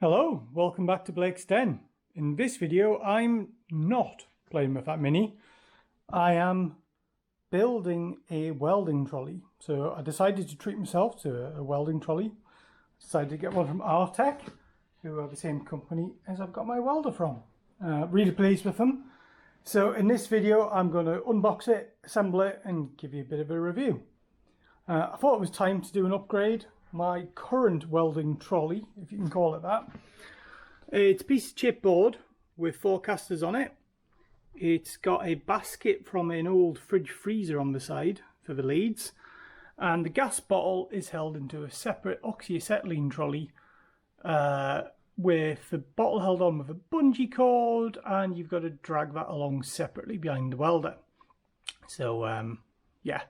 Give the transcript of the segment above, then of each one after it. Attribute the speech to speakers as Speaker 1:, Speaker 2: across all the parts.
Speaker 1: Hello, welcome back to Blake's Den. In this video, I'm not playing with that Mini. I am building a welding trolley. So I decided to treat myself to a welding trolley. I decided to get one from Artec, who are the same company as I've got my welder from. Really pleased with them. So in this video, I'm going to unbox it, assemble it, and give you a bit of a review. I thought it was time to do an upgrade. My current welding trolley, if you can call it that. It's a piece of chipboard with 4 casters on it. It's got a basket from an old fridge freezer on the side for the leads. And the gas bottle is held into a separate oxyacetylene trolley with the bottle held on with a bungee cord, and you've got to drag that along separately behind the welder. So yeah,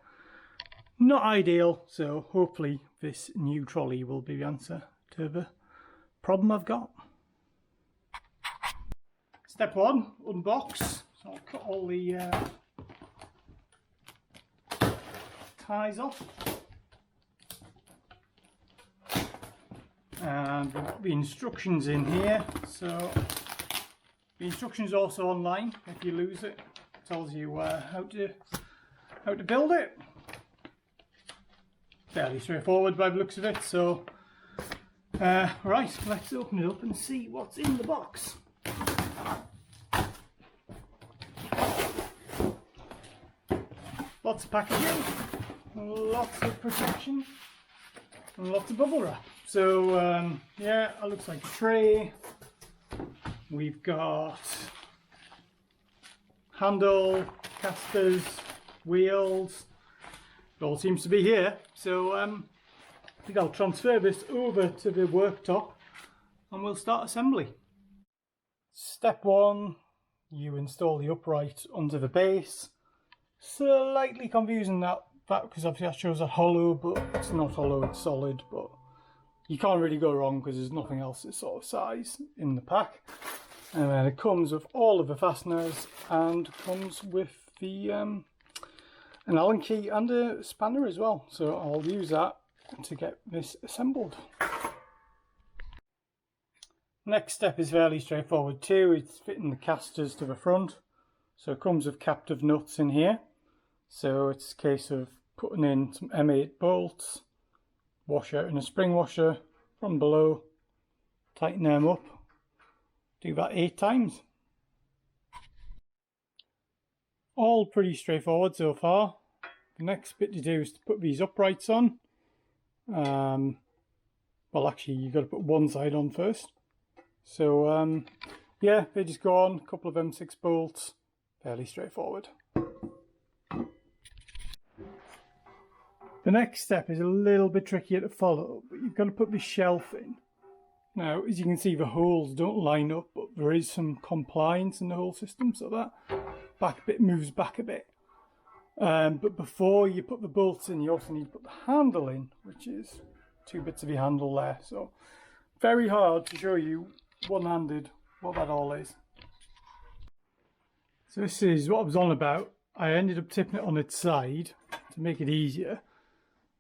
Speaker 1: not ideal. So hopefully this new trolley will be the answer to the problem I've got. Step 1, unbox. So I'll cut all the ties off. And we've got the instructions in here. So the instructions are also online. If you lose it, it tells you how to build it. Fairly straightforward by the looks of it. So right, let's open it up and see what's in the box. Lots of packaging, lots of protection, and lots of bubble wrap. So yeah, it looks like a tray. We've got handle, casters, wheels. It all seems to be here. So I think I'll transfer this over to the worktop and we'll start assembly. Step 1, you install the upright onto the base. Slightly confusing that because obviously that shows a hollow, but it's not hollow, it's solid. But you can't really go wrong because there's nothing else this sort of size in the pack. And then it comes with all of the fasteners and comes with the an Allen key and a spanner as well. So I'll use that to get this assembled. Next step is fairly straightforward too. It's fitting the casters to the front. So it comes with captive nuts in here. So it's a case of putting in some M8 bolts, washer and a spring washer from below, tighten them up, do that 8 times. All pretty straightforward so far. The next bit to do is to put these uprights on. Well, actually you've got to put one side on first. So yeah, they just go on, a couple of M6 bolts, fairly straightforward. The next step is a little bit trickier to follow, but you've got to put the shelf in. Now, as you can see, the holes don't line up, but there is some compliance in the whole system, so that back bit moves back a bit. But before you put the bolts in, you also need to put the handle in, which is 2 bits of your handle there. So very hard to show you one-handed what that all is. So this is what I was on about. I ended up tipping it on its side to make it easier.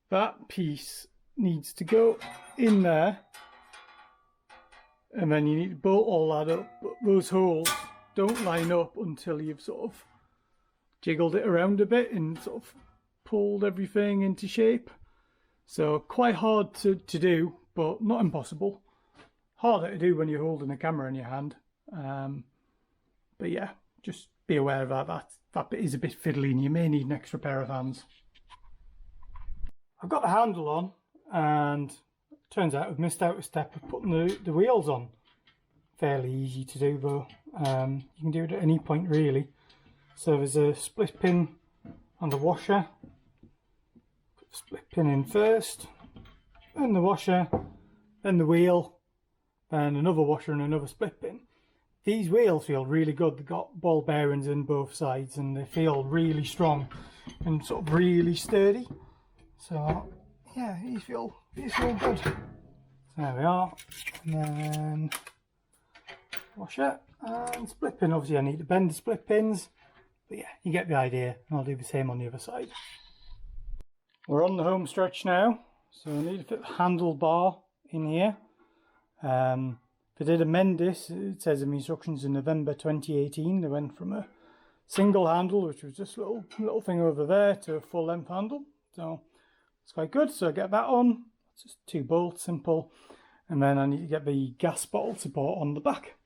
Speaker 1: That piece needs to go in there, and then you need to bolt all that up, but those holes don't line up until you've sort of jiggled it around a bit and sort of pulled everything into shape. So quite hard to do, but not impossible. Harder to do when you're holding a camera in your hand. But yeah, just be aware of that bit is a bit fiddly and you may need an extra pair of hands. I've got the handle on, and it turns out I've missed out a step of putting the wheels on. Fairly easy to do though. You can do it at any point really. So there's a split pin on the washer. Put the split pin in first, then the washer, then the wheel, then another washer and another split pin. These wheels feel really good. They've got ball bearings in both sides and they feel really strong and sort of really sturdy. So yeah, these feel good. So there we are. And then washer and split pin. Obviously I need to bend the split pins, but yeah, you get the idea, and I'll do the same on the other side. We're on the home stretch now, so I need to fit the handlebar in here. if I did amend this, it says in the instructions in November 2018, they went from a single handle, which was just a little thing over there, to a full length handle. So it's quite good. So I get that on. It's just 2 bolts, simple. And then I need to get the gas bottle support on the back.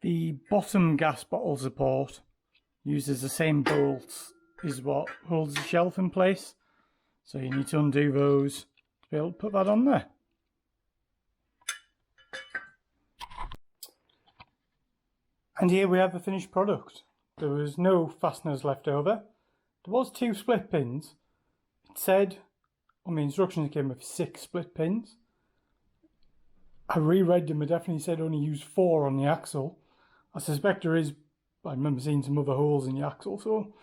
Speaker 1: The bottom gas bottle support uses the same bolts as what holds the shelf in place. So you need to undo those to be able to put that on there. And here we have the finished product. There was no fasteners left over. There was 2 split pins. It said on the instructions it came with 6 split pins. I reread them, it definitely said only use 4 on the axle. I suspect there is, I remember seeing some other holes in the axle, so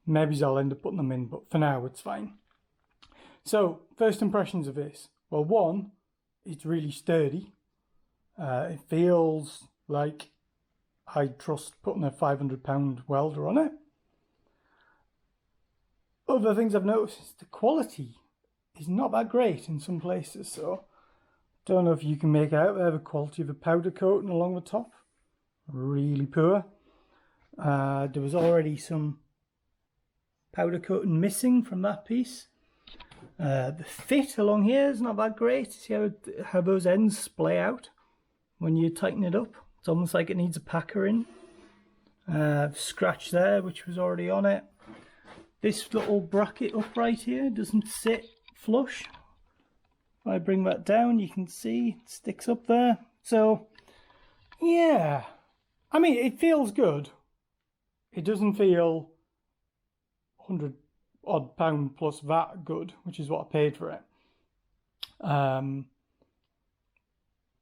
Speaker 1: maybe I'll end up putting them in, but for now it's fine. So, first impressions of this. Well, one, it's really sturdy. It feels like I trust putting a £500 welder on it. Other things I've noticed is the quality is not that great in some places, so don't know if you can make out there the quality of the powder coating along the top. Really poor. There was already some powder coating missing from that piece. The fit along here is not that great. See how those ends splay out when you tighten it up? It's almost like it needs a packer in. Scratch there, which was already on it. This little bracket upright here doesn't sit flush. If I bring that down, you can see it sticks up there. So, yeah. I mean, it feels good. It doesn't feel £100 odd plus VAT good, which is what I paid for it.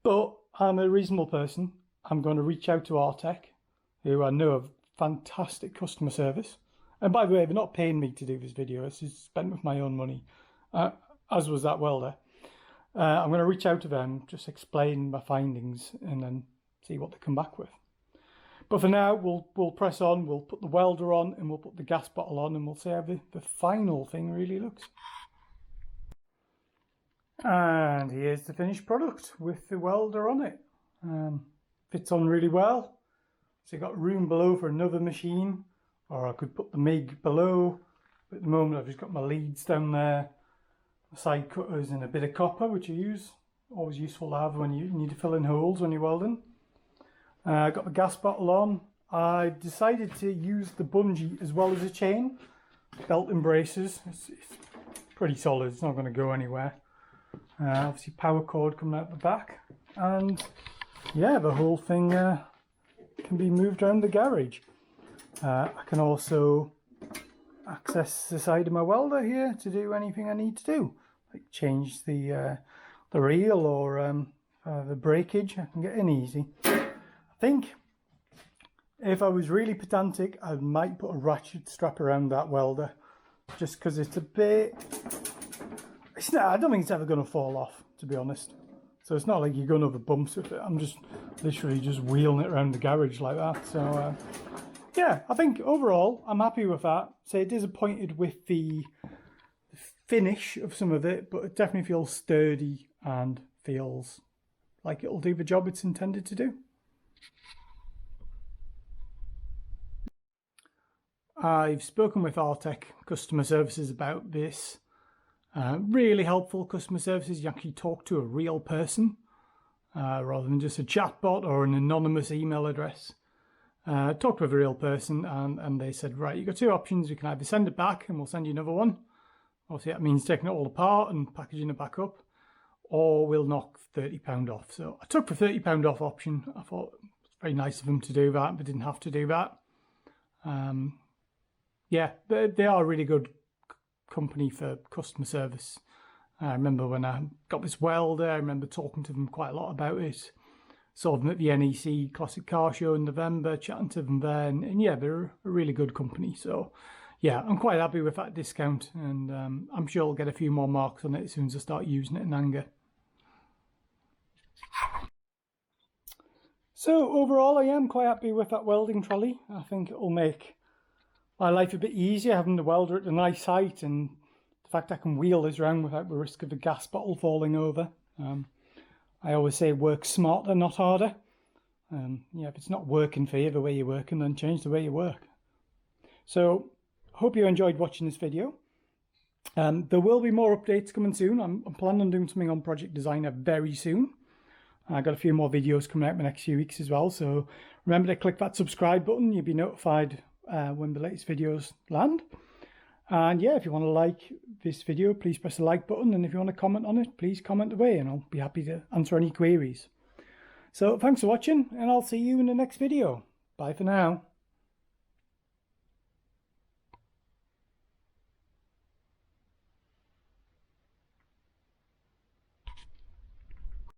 Speaker 1: But I'm a reasonable person. I'm going to reach out to Artec, who I know have fantastic customer service. And by the way, they're not paying me to do this video. This is spent with my own money, as was that welder. I'm going to reach out to them, just explain my findings, and then see what they come back with. But for now, we'll press on, we'll put the welder on, and we'll put the gas bottle on, and we'll see how the final thing really looks. And here's the finished product with the welder on it. Fits on really well. So you've got room below for another machine, or I could put the MIG below. But at the moment I've just got my leads down there, the side cutters and a bit of copper, which I use. Always useful to have when you need to fill in holes when you're welding. Got the gas bottle on. I decided to use the bungee as well as a chain. Belt and braces. It's pretty solid, it's not going to go anywhere. Obviously power cord coming out the back. And yeah, the whole thing can be moved around the garage. I can also access the side of my welder here to do anything I need to do. Like change the reel or the breakage. I can get in easy. I think if I was really pedantic, I might put a ratchet strap around that welder, just because it's a bit, I don't think it's ever going to fall off, to be honest. So it's not like you're going over bumps with it. I'm just literally just wheeling it around the garage like that. So yeah, I think overall I'm happy with that. So disappointed with the finish of some of it, but it definitely feels sturdy and feels like it'll do the job it's intended to do. I've spoken with Artec customer services about this. Really helpful customer services. You actually talk to a real person rather than just a chatbot or an anonymous email address. Talked with a real person and they said, right, you've got 2 options. You can either send it back and we'll send you another one. Obviously that means taking it all apart and packaging it back up, or we'll knock £30 off. So I took the £30 off option. I thought it was very nice of them to do that, but didn't have to do that. Yeah, they are a really good company for customer service. I remember when I got this welder, I remember talking to them quite a lot about it. Saw them at the NEC Classic Car Show in November, chatting to them there, and yeah, they're a really good company. So yeah, I'm quite happy with that discount, and I'm sure I'll get a few more marks on it as soon as I start using it in anger. So overall, I am quite happy with that welding trolley. I think it will make my life a bit easier, having the welder at a nice height, and the fact I can wheel this around without the risk of the gas bottle falling over. I always say work smarter, not harder. Yeah, if it's not working for you the way you're working, then change the way you work. So, hope you enjoyed watching this video. There will be more updates coming soon. I'm planning on doing something on Project Designer very soon. I've got a few more videos coming out in the next few weeks as well. So remember to click that subscribe button. You'll be notified when the latest videos land. And yeah, if you want to like this video, please press the like button. And if you want to comment on it, please comment away and I'll be happy to answer any queries. So thanks for watching and I'll see you in the next video. Bye for now.